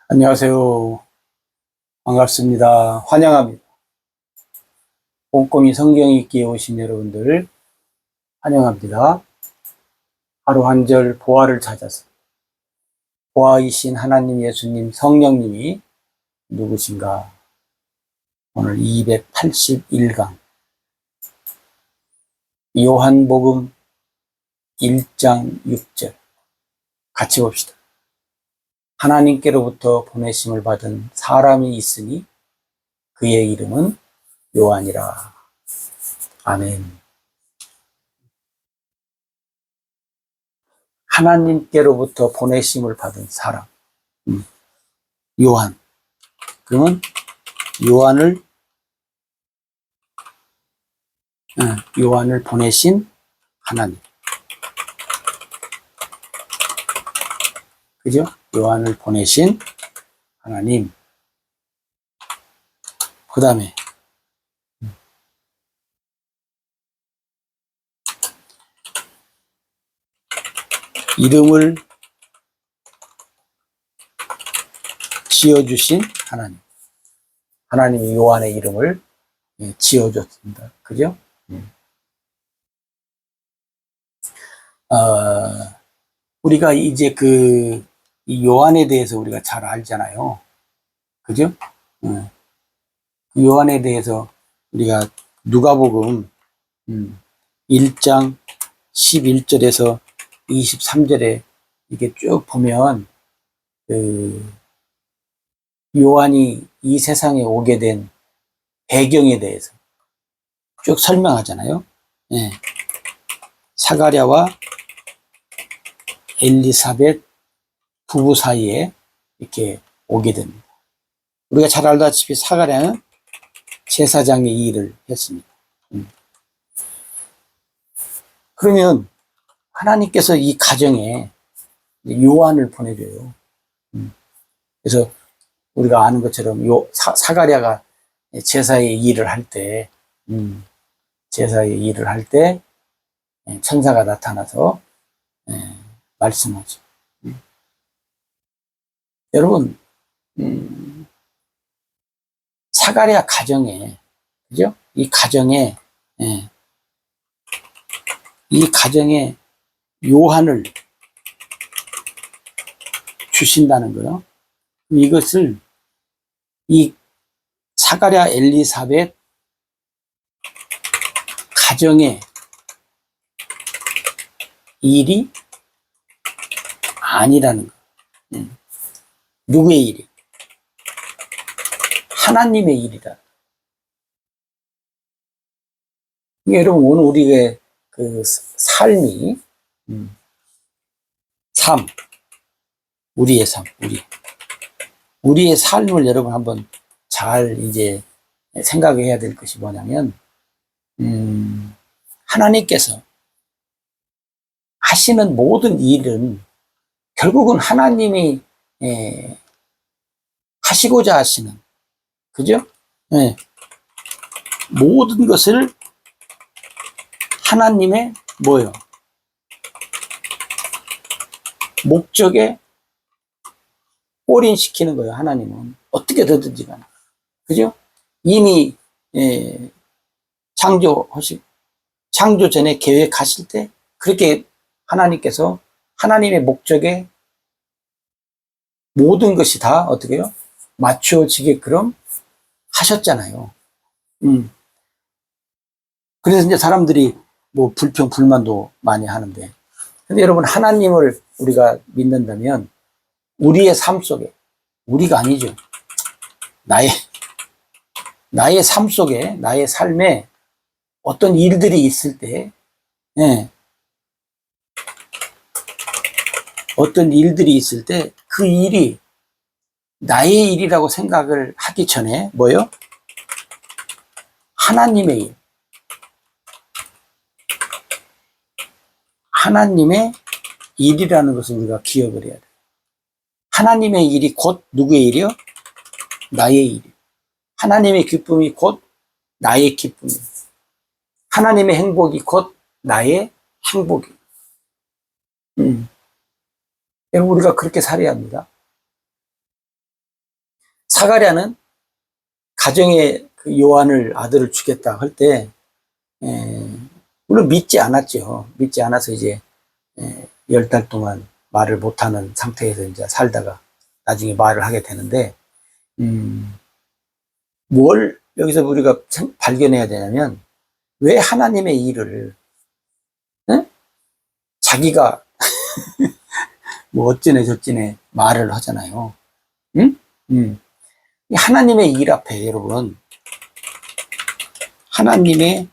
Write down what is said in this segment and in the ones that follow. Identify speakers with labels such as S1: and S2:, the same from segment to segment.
S1: 안녕하세요. 반갑습니다. 환영합니다. 꼼꼼히 성경 읽기에 오신 여러분들 환영합니다. 하루 한 절 보화를 찾아서 보화이신 하나님, 예수님, 성령님이 누구신가? 오늘 281강 요한복음 1장 6절 같이 봅시다. 하나님께로부터 보내심을 받은 사람이 있으니 그의 이름은 요한이라. 아멘. 하나님께로부터 보내심을 받은 사람, 요한. 그러면 요한을 보내신 하나님. 그죠? 요한을 보내신 하나님. 그 다음에 이름을 지어주신 하나님. 하나님이 요한의 이름을 지어줬습니다. 그죠? 우리가 이제 이 요한에 대해서 우리가 잘 알잖아요. 그죠? 요한에 대해서 우리가 누가복음 1장 11절에서 23절에 이렇게 쭉 보면 요한이 이 세상에 오게 된 배경에 대해서 쭉 설명하잖아요. 예. 사가랴와 엘리사벳 부부 사이에 이렇게 오게 됩니다. 우리가 잘 알다시피 사가랴는 제사장의 이 일을 했습니다. 그러면 하나님께서 이 가정에 요한을 보내줘요. 그래서 우리가 아는 것처럼 사가랴가 제사의 일을 할 때, 천사가 나타나서 말씀하죠. 여러분, 사가랴 가정에, 그죠? 이 가정에 요한을 주신다는 거요. 이것을 이 사가랴 엘리사벳 가정의 일이 아니라는 거. 누구의 일이? 하나님의 일이다. 여러분, 오늘 우리의 삶이, 우리의 삶, 우리의 삶을 여러분 한번 잘 이제 생각해야 될 것이 뭐냐면, 하나님께서 하시는 모든 일은 결국은 하나님이 하시고자 하시는, 그죠? 모든 것을 하나님의 목적에 올인시키는 거예요. 하나님은 어떻게 되든지 간에, 그죠? 이미 창조 전에 계획하실 때 그렇게 하나님께서 하나님의 목적에 모든 것이 다 어떻게 해요? 맞춰지게끔 하셨잖아요. 그래서 이제 사람들이 불평, 불만도 많이 하는데. 근데 여러분, 하나님을 우리가 믿는다면 우리의 삶 속에, 우리가 아니죠. 나의 삶 속에, 나의 삶에 어떤 일들이 있을 때, 어떤 일들이 있을 때 그 일이 나의 일이라고 생각을 하기 전에 하나님의 일. 하나님의 일이라는 것을 우리가 기억을 해야 돼요. 하나님의 일이 곧 누구의 일이요? 나의 일. 하나님의 기쁨이 곧 나의 기쁨. 하나님의 행복이 곧 나의 행복이. 여러분, 우리가 그렇게 살아야 합니다. 사가랴는 가정에 그 요한을 아들을 주겠다 할 때, 물론 믿지 않았죠. 믿지 않아서 이제 10달 동안 말을 못하는 상태에서 이제 살다가 나중에 말을 하게 되는데, 뭘 여기서 우리가 발견해야 되냐면, 왜 하나님의 일을, 응? 자기가 뭐 어찌네 저찌네 말을 하잖아요. 응? 하나님의 일 앞에, 여러분, 하나님의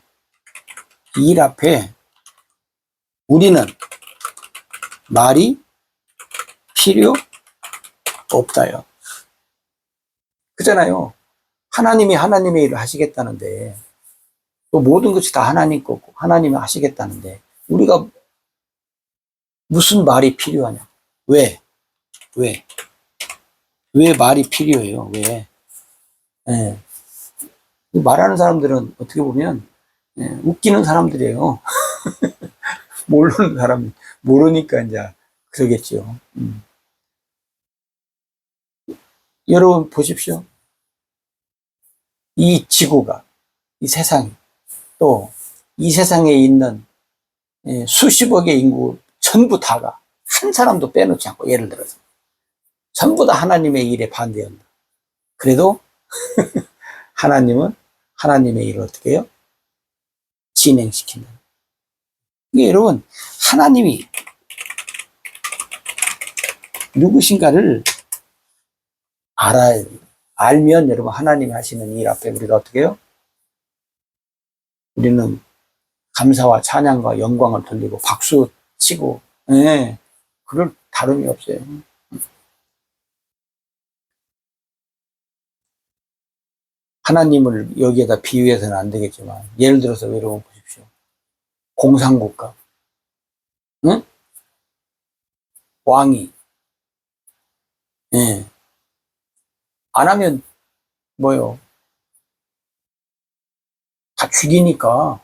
S1: 일 앞에 우리는 말이 필요 없다요. 그잖아요. 하나님이 하나님의 일을 하시겠다는데, 또 모든 것이 다 하나님 거고, 하나님이 하시겠다는데, 우리가 무슨 말이 필요하냐? 왜? 왜? 왜 말이 필요해요? 왜? 예. 말하는 사람들은 어떻게 보면, 웃기는 사람들이에요. 모르는 사람, 모르니까 이제 그러겠죠. 여러분 보십시오. 이 지구가, 이 세상이, 또 이 세상에 있는 수십억의 인구 전부 다가 한 사람도 빼놓지 않고, 예를 들어서 전부 다 하나님의 일에 반대한다. 그래도 하나님은 하나님의 일을 어떻게 해요? 진행시킨다. 이게 여러분, 하나님이 누구신가를 알아야 돼요. 알면 여러분, 하나님이 하시는 일 앞에 우리가 어떻게 해요? 우리는 감사와 찬양과 영광을 돌리고 박수 치고, 그럴 다름이 없어요. 하나님을 여기에다 비유해서는 안 되겠지만, 예를 들어서 여러분 보십시오. 공산국가, 응? 왕이, 안 하면 뭐요? 다 죽이니까,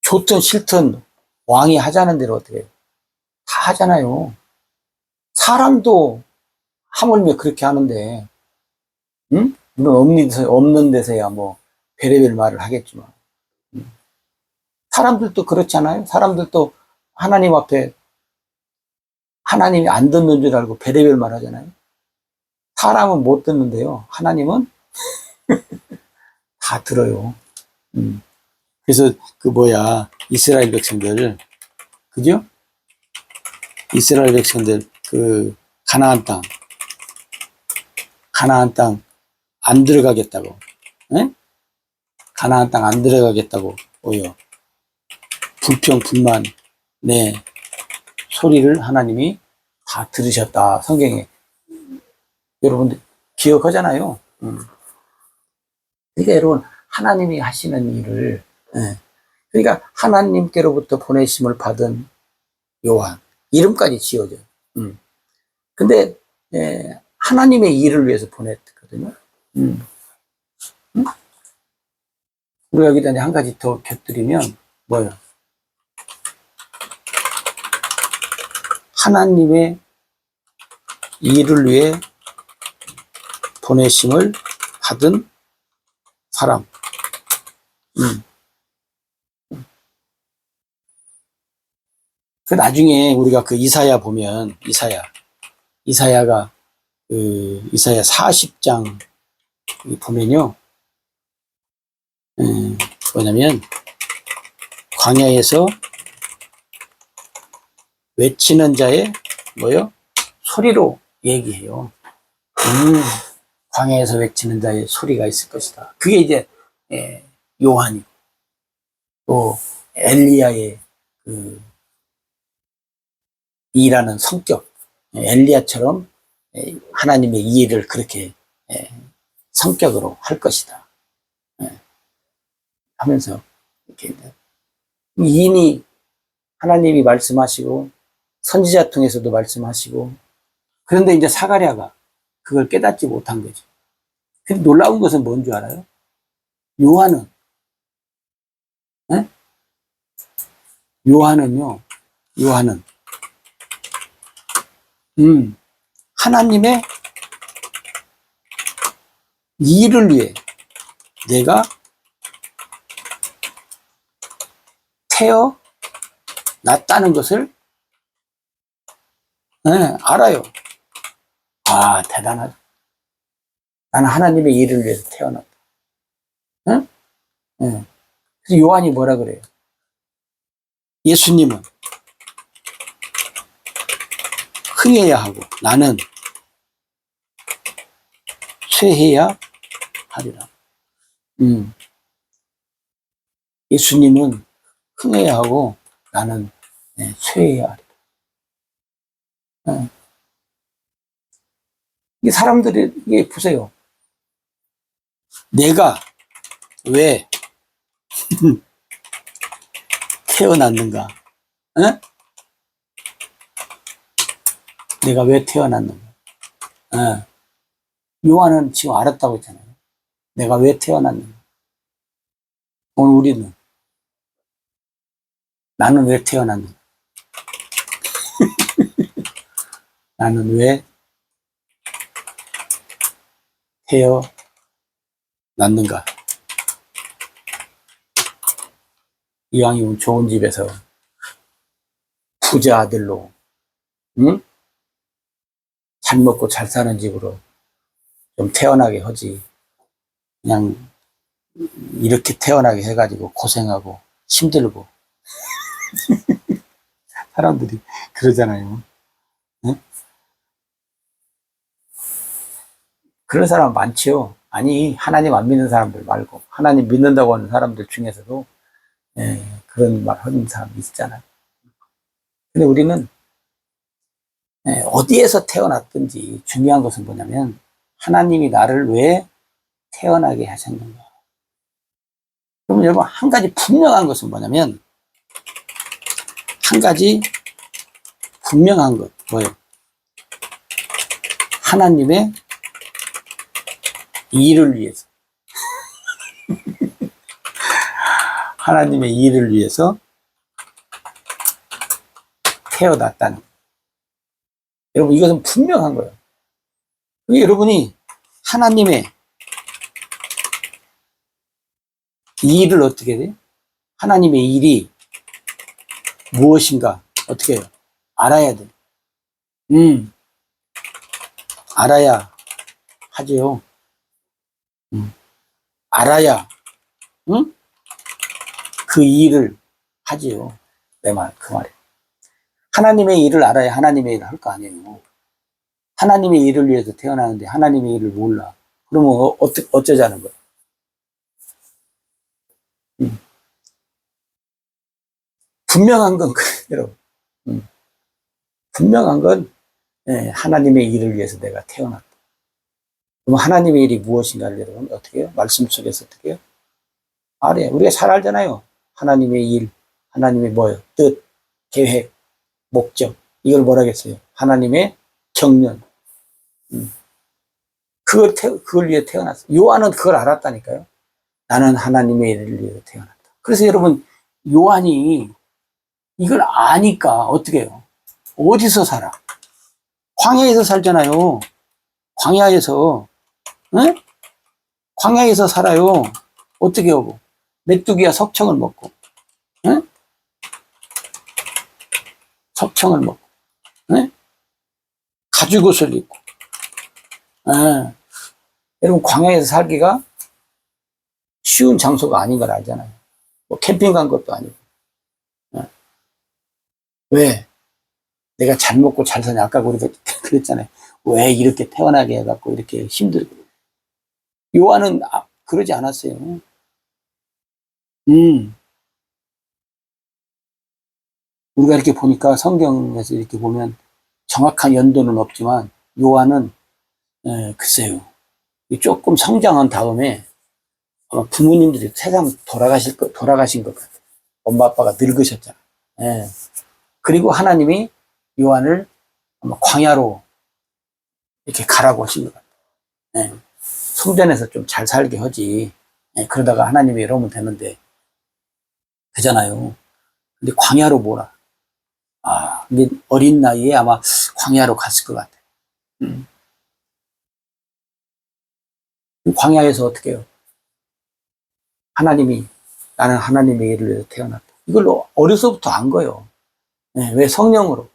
S1: 좋든 싫든 왕이 하자는 대로 어떻게 해요? 다 하잖아요. 사람도 하물며 그렇게 하는데, 응? 물론 없는 데서야 뭐 별의별 말을 하겠지만, 사람들도 그렇잖아요. 사람들도 하나님 앞에 하나님이 안 듣는 줄 알고 별의별 말 하잖아요. 사람은 못 듣는데요. 하나님은 다 들어요. 그래서 이스라엘 백성들, 그죠? 이스라엘 백성들 그 가나안 땅 안 들어가겠다고, 가나안 땅 안 들어가겠다고 불평 불만 소리를 하나님이 다 들으셨다. 성경에 여러분들 기억하잖아요. 그러니까 여러분, 하나님이 하시는 일을, 그러니까 하나님께로부터 보내심을 받은 요한, 이름까지 지어져요. 근데 하나님의 일을 위해서 보냈거든요. 우리가 여기다 한 가지 더 곁들이면 뭐예요? 하나님의 일을 위해 보내심을 받은 사람. 그 나중에 우리가 그 이사야 보면, 이사야가 이사야 40장 보면요, 뭐냐면 광야에서 외치는 자의 소리로 얘기해요. 광야에서 외치는 자의 소리가 있을 것이다. 그게 이제 요한이고, 또 엘리야의 일하는 성격, 엘리야처럼 하나님의 일을 그렇게 성격으로 할 것이다 하면서 이렇게 이미 하나님이 말씀하시고 선지자 통해서도 말씀하시고, 그런데 이제 사가랴가 그걸 깨닫지 못한 거죠. 근데 놀라운 것은 뭔 줄 알아요? 요한은 하나님의 이 일을 위해 내가 태어났다는 것을 알아요. 아, 대단하죠. 나는 하나님의 일을 위해서 태어났다. 응? 응. 그래서 요한이 뭐라 그래요? 예수님은 흥해야 하고 나는 쇠해야 하리라. 예수님은 흥해야 하고 나는 쇠해야 하리라. 이 사람들이 이게 보세요. 내가 왜 태어났는가? 응? 내가 왜 태어났는가? 요한은 지금 알았다고 했잖아요. 내가 왜 태어났는가? 오늘 우리는 나는 왜 태어났는가? 나는 왜 태어났는가? 이왕이면 좋은 집에서 부자 아들로, 응? 잘 먹고 잘 사는 집으로 좀 태어나게 하지. 그냥 이렇게 태어나게 해가지고 고생하고 힘들고 사람들이 그러잖아요. 응? 그런 사람 많지요. 아니, 하나님 안 믿는 사람들 말고 하나님 믿는다고 하는 사람들 중에서도 그런 말 하는 사람 있잖아요. 근데 우리는 어디에서 태어났든지 중요한 것은 뭐냐면 하나님이 나를 왜 태어나게 하셨는가. 그러면 여러분 한 가지 분명한 것은 뭐냐면 한 가지 분명한 것 뭐예요? 하나님의 일을 위해서 하나님의 일을 위해서 태어났다는 거예요. 여러분 이것은 분명한 거예요. 여러분이 하나님의 일을 어떻게 해요? 하나님의 일이 무엇인가 어떻게 해요? 알아야 돼요. 알아야 하죠. 알아야 그 일을 하지요. 내 말, 그 말이에요. 하나님의 일을 알아야 하나님의 일을 할 거 아니에요. 하나님의 일을 위해서 태어나는데 하나님의 일을 몰라. 그러면 어쩌자는 거예요? 분명한 건 그대로. 분명한 건 하나님의 일을 위해서 내가 태어났다. 그럼 하나님의 일이 무엇인가를 여러분 어떻게 해요? 말씀 속에서 어떻게 해요? 알아요. 우리가 잘 알잖아요. 하나님의 일, 하나님의 뭐예요? 뜻, 계획, 목적. 이걸 뭐라겠어요? 하나님의 경륜. 그걸 위해 태어났어. 요한은 그걸 알았다니까요. 나는 하나님의 일을 위해 태어났다. 그래서 여러분, 요한이 이걸 아니까 어떻게 해요? 어디서 살아? 광야에서 살잖아요. 광야에서, 응? 광야에서 살아요. 어떻게 하고? 메뚜기야 석청을 먹고, 응? 석청을 먹고, 응? 가죽옷을 입고, 응. 여러분, 광야에서 살기가 쉬운 장소가 아닌 걸 알잖아요. 뭐 캠핑 간 것도 아니고. 응. 왜? 내가 잘 먹고 잘 사냐. 아까 우리가 그랬잖아요. 왜 이렇게 태어나게 해갖고 이렇게 힘들고. 요한은 그러지 않았어요. 우리가 이렇게 보니까 성경에서 이렇게 보면 정확한 연도는 없지만 요한은 글쎄요. 조금 성장한 다음에 아마 부모님들이 세상 돌아가신 것 같아요. 엄마 아빠가 늙으셨잖아요. 예. 그리고 하나님이 요한을 아마 광야로 이렇게 가라고 하신 것 같아요. 예. 성전에서 좀 잘 살게 하지. 예. 그러다가 하나님이 이러면 되는데 되잖아요. 근데 광야로 뭐라? 근데 어린 나이에 아마 광야로 갔을 것 같아요. 광야에서 어떻게 해요? 하나님이, 나는 하나님의 일을 위해서 태어났다. 이걸로 어려서부터 안 거예요. 네, 왜? 성령으로.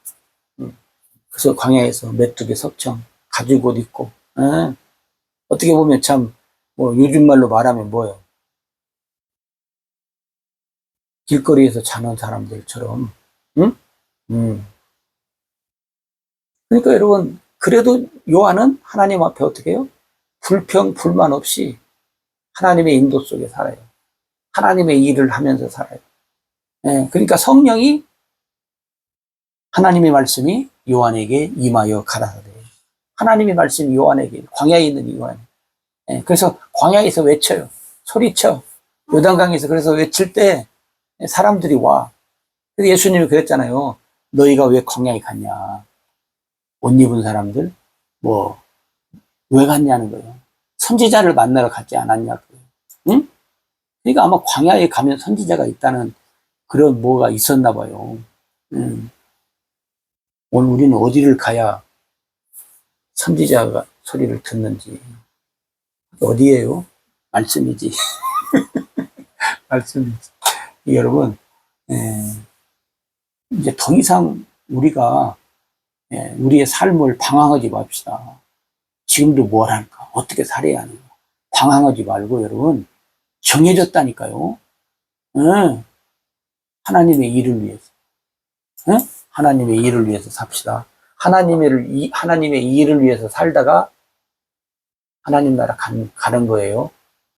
S1: 그래서 광야에서 메뚜기 석청, 가죽 옷 입고, 어떻게 보면 참, 뭐, 요즘 말로 말하면 뭐예요? 길거리에서 자는 사람들처럼, 응? 그러니까 여러분, 그래도 요한은 하나님 앞에 어떻게 해요? 불평, 불만 없이 하나님의 인도 속에 살아요. 하나님의 일을 하면서 살아요. 예, 그러니까 성령이, 하나님의 말씀이 요한에게 임하여 가라사대. 하나님의 말씀이 요한에게, 광야에 있는 요한. 예, 그래서 광야에서 외쳐요. 소리쳐. 요단강에서 그래서 외칠 때 사람들이 와. 그래서 예수님이 그랬잖아요. 너희가 왜 광야에 갔냐. 옷 입은 사람들, 뭐, 왜 갔냐는 거예요. 선지자를 만나러 갔지 않았냐고요. 응? 그러니까 아마 광야에 가면 선지자가 있다는 그런 뭐가 있었나 봐요. 오늘 우리는 어디를 가야 선지자가 소리를 듣는지. 어디에요? 말씀이지. 말씀이지. 여러분, 이제 더 이상 우리가 우리의 삶을 방황하지 맙시다. 지금도 뭘 할까? 어떻게 살아야 하는가? 방황하지 말고 여러분 정해졌다니까요. 하나님의 일을 위해서, 하나님의 일을 위해서 삽시다. 하나님의 일을 위해서 살다가 하나님 나라 가는 거예요.